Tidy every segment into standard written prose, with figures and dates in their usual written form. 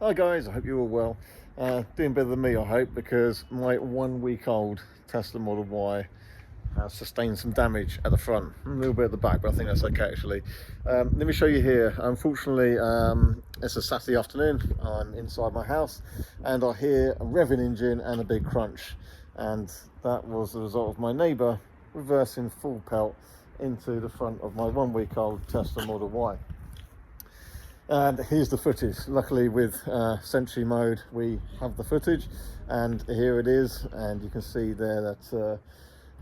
Hi guys, I hope you're all well. Doing better than me, I hope, because my 1 week old Tesla Model Y has sustained some damage at the front, a little bit at the back, but I think that's okay actually. Let me show you here. Unfortunately, it's a Saturday afternoon. I'm inside my house and I hear a revving engine and a big crunch, and that was the result of my neighbour reversing full pelt into the front of my 1 week old Tesla Model Y. And here's the footage. Luckily with Sentry mode we have the footage, and here it is, and you can see there that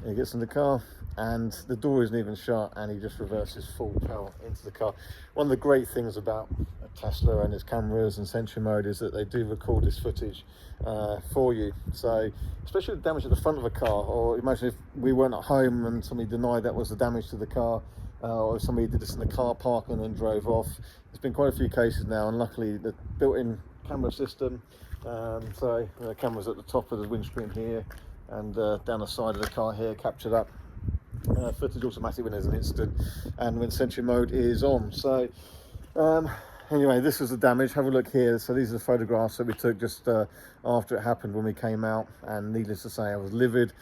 he gets in the car and the door isn't even shut and he just reverses full pelt into the car. One of the great things about Tesla and its cameras and Sentry mode is that they do record this footage for you. So especially the damage at the front of a car, or imagine if we weren't at home and somebody denied that was the damage to the car, or if somebody did this in the car park and then drove off. There's been quite a few cases now, and luckily the built-in camera system, so the cameras at the top of the windscreen here and down the side of the car here capture that footage automatically when there's an incident and when Sentry mode is on. So anyway, this was the damage. Have a look here. So these are the photographs that we took just after it happened when we came out, and needless to say I was livid,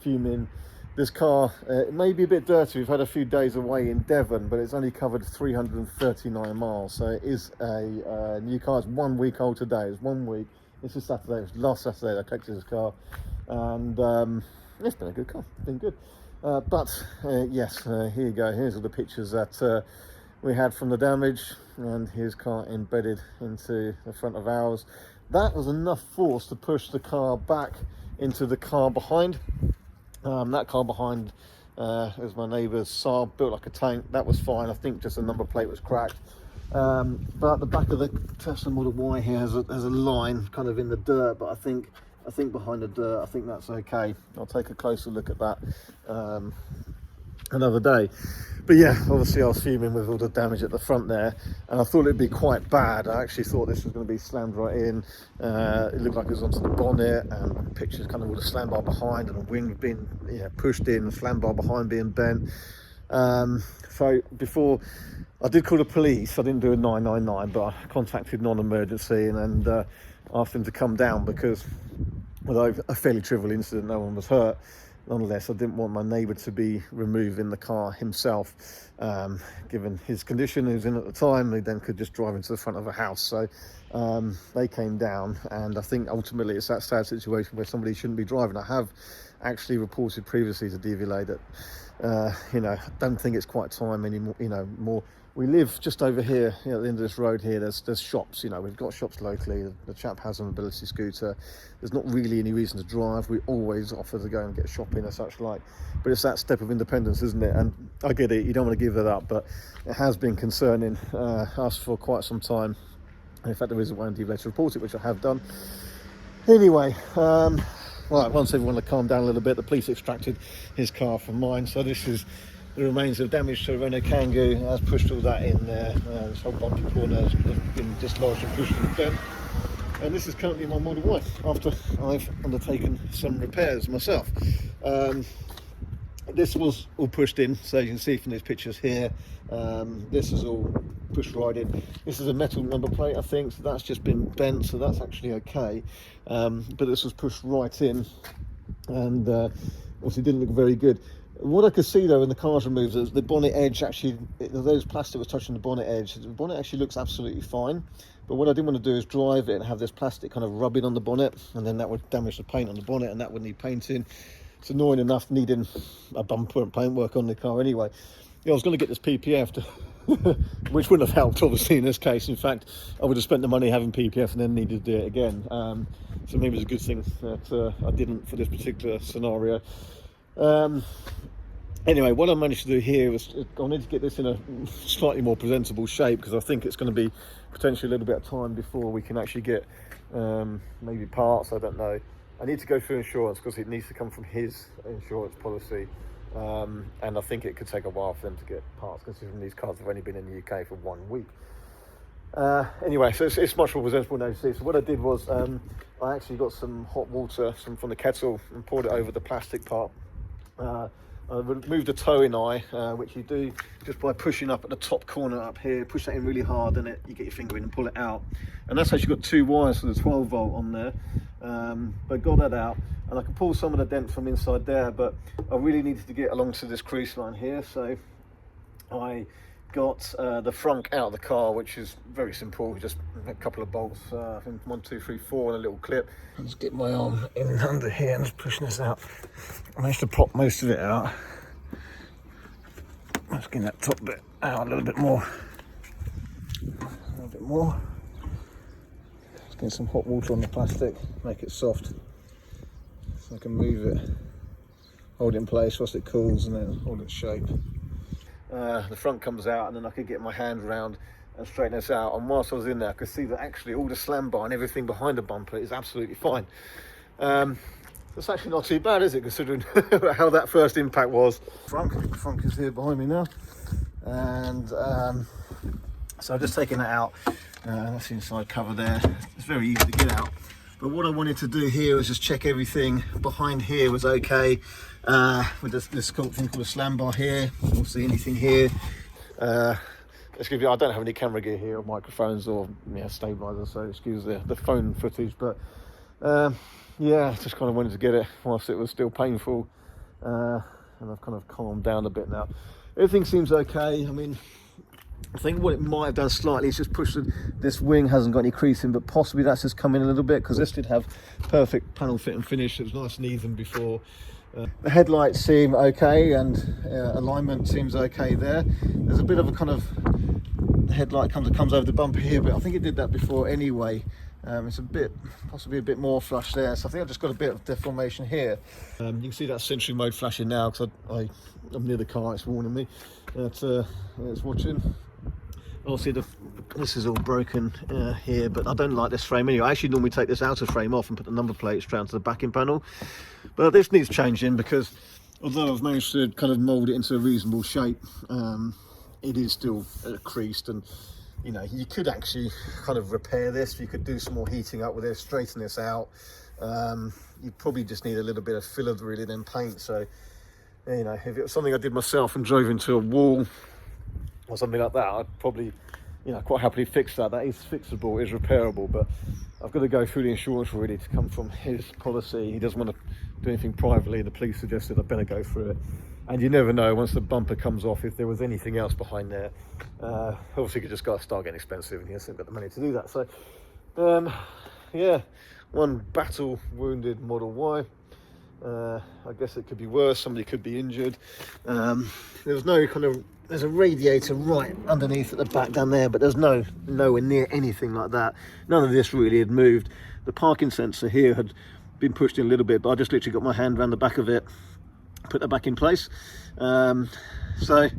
fuming. This car, it may be a bit dirty. We've had a few days away in Devon, but it's only covered 339 miles. So it is a new car. It's 1 week old today. It's 1 week. This is Saturday. It was last Saturday I collected this car. And it's been a good car. It's been good. Yes, here you go. Here's all the pictures that we had from the damage, and his car embedded into the front of ours. That was enough force to push the car back into the car behind. That car behind is my neighbour's Saab, built like a tank. That was fine. I think just the number plate was cracked. But the back of the Tesla Model Y here has a line kind of in the dirt, but I think behind the dirt, I think that's okay. I'll take a closer look at that another day. But yeah, obviously I was fuming with all the damage at the front there, and I thought it'd be quite bad. I actually thought this was going to be slammed right in. It looked like it was onto the bonnet, and pictures kind of with a slam bar behind and a wing being pushed in, a slam bar behind being bent. So before I did call the police, I didn't do a 999, but I contacted non-emergency and asked them to come down, because although a fairly trivial incident, no one was hurt, nonetheless I didn't want my neighbour to be removing the car himself, given his condition he was in at the time. He then could just drive into the front of a house. So they came down, and I think ultimately it's that sad situation where somebody shouldn't be driving. I have actually reported previously to DVLA that I don't think it's quite time anymore. More. We live just over here, at the end of this road here. There's shops. We've got shops locally. The chap has a mobility scooter. There's not really any reason to drive. We always offer to go and get shopping and such like. But it's that step of independence, isn't it? And I get it. You don't want to give that up, but it has been concerning us for quite some time. In fact, there is a way on DVLA to report it, which I have done. Anyway. Right, once everyone had calmed down a little bit, the police extracted his car from mine. So this is the remains of damage to a Renault Kangoo. Has pushed all that in there. This whole bumpy corner has been dislodged and pushed and bent. And this is currently my Model Y, after I've undertaken some repairs myself. This was all pushed in, so you can see from these pictures here, this is all pushed right in. This is a metal number plate, I think, so that's just been bent, so that's actually okay. But this was pushed right in, and obviously didn't look very good. What I could see though when the car's removed is the bonnet edge actually, those plastic was touching the bonnet edge. The bonnet actually looks absolutely fine, but what I didn't want to do is drive it and have this plastic kind of rubbing on the bonnet, and then that would damage the paint on the bonnet, and that would need painting. It's annoying enough needing a bumper and paintwork on the car anyway. I was going to get this PPF to which wouldn't have helped obviously in this case. In fact, I would have spent the money having PPF and then needed to do it again. So maybe it's a good thing that I didn't for this particular scenario. Anyway, what I managed to do here was I need to get this in a slightly more presentable shape, because I think it's going to be potentially a little bit of time before we can actually get maybe parts. I don't know. I need to go through insurance because it needs to come from his insurance policy, and I think it could take a while for them to get parts, considering these cars have only been in the UK for 1 week. Anyway, so it's much more presentable now, you see. So what I did was I actually got some hot water from the kettle and poured it over the plastic part. I remove the towing eye, which you do just by pushing up at the top corner up here. Push that in really hard, and you get your finger in and pull it out. And that's actually got 2 wires for the 12 volt on there. But got that out, and I can pull some of the dent from inside there, but I really needed to get along to this crease line here, so I got the frunk out of the car, which is very simple, just a couple of bolts, I think 1, 2, 3, 4 and a little clip. I'll just get my arm in under here and just pushing this out. I managed to pop most of it out. Let's get that top bit out a little bit more. A little bit more. Let's get some hot water on the plastic, make it soft, so I can move it, hold it in place whilst it cools, and then hold its shape. The front comes out, and then I could get my hand around and straighten this out. And whilst I was in there, I could see that actually all the slam bar and everything behind the bumper is absolutely fine. That's actually not too bad, is it, considering how that first impact was. Frunk is here behind me now, and so I've just taken that out. That's the inside cover there. It's very easy to get out. But what I wanted to do here was just check everything behind here was okay. With this thing called a slam bar here. We'll see anything here. Excuse me, I don't have any camera gear here, or microphones, or stabilizer, so excuse the phone footage. But yeah, just kind of wanted to get it whilst it was still painful, and I've kind of calmed down a bit now. Everything seems okay. I mean, I think what it might have done slightly is just push this wing hasn't got any creasing, but possibly that's just come in a little bit, because this did have perfect panel fit and finish. It was nice and even before. The headlights seem okay, and alignment seems okay there. There's a bit of a kind of, the headlight comes over the bumper here, but I think it did that before anyway. It's a bit, possibly a bit more flush there, so I think I've just got a bit of deformation here. You can see that Sentry mode flashing now, because I'm near the car, it's warning me that it's watching. Obviously this is all broken here, but I don't like this frame anyway. I actually normally take this outer frame off and put the number plate straight onto the backing panel, but this needs changing, because although I've managed to kind of mould it into a reasonable shape, it is still creased, and you could actually kind of repair this. You could do some more heating up with this, straighten this out. You probably just need a little bit of filler really, then paint. So if it was something I did myself and drove into a wall or something like that, I'd probably quite happily fix that. That is fixable, is repairable, but I've got to go through the insurance really to come from his policy. He doesn't want to do anything privately. The police suggested I better go through it, and you never know, once the bumper comes off, if there was anything else behind there. Obviously it just got to start getting expensive, and he hasn't got the money to do that. So yeah, one battle wounded Model Y. I guess it could be worse, somebody could be injured. There's a radiator right underneath at the back down there, but there's nowhere near anything like that. None of this really had moved. The parking sensor here had been pushed in a little bit, but I just literally got my hand around the back of it, put that back in place. So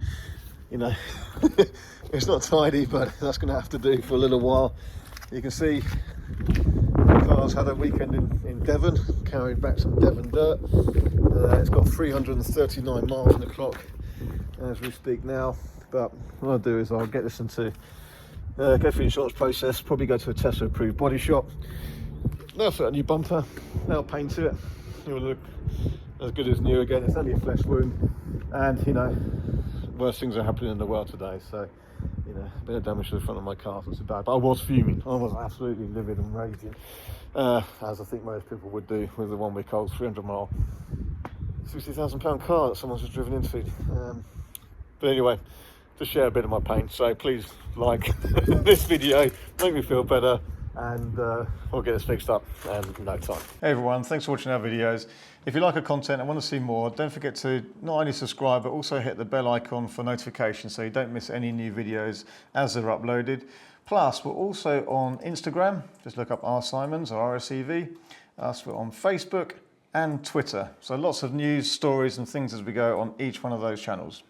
it's not tidy, but that's going to have to do for a little while. You can see the car's had a weekend in Devon, carried back some Devon dirt. It's got 339 miles on the clock as we speak now, but what I'll do is I'll get this into go through the insurance process, probably go to a Tesla approved body shop. They'll fit a new bumper, they'll paint it, it will look as good as new again. It's only a flesh wound, and worse things are happening in the world today, so a bit of damage to the front of my car, not so bad. But I was fuming, I was absolutely livid and raging, as I think most people would do with a 1 week old 300 mile £60,000 car that someone's just driven into. But anyway, just share a bit of my pain, so please like this video, make me feel better, and we'll get this fixed up in no time. Hey everyone, thanks for watching our videos. If you like our content and want to see more, don't forget to not only subscribe, but also hit the bell icon for notifications so you don't miss any new videos as they're uploaded. Plus, we're also on Instagram, just look up R Simons or RSEV. We're on Facebook and Twitter. So lots of news, stories and things as we go on each one of those channels.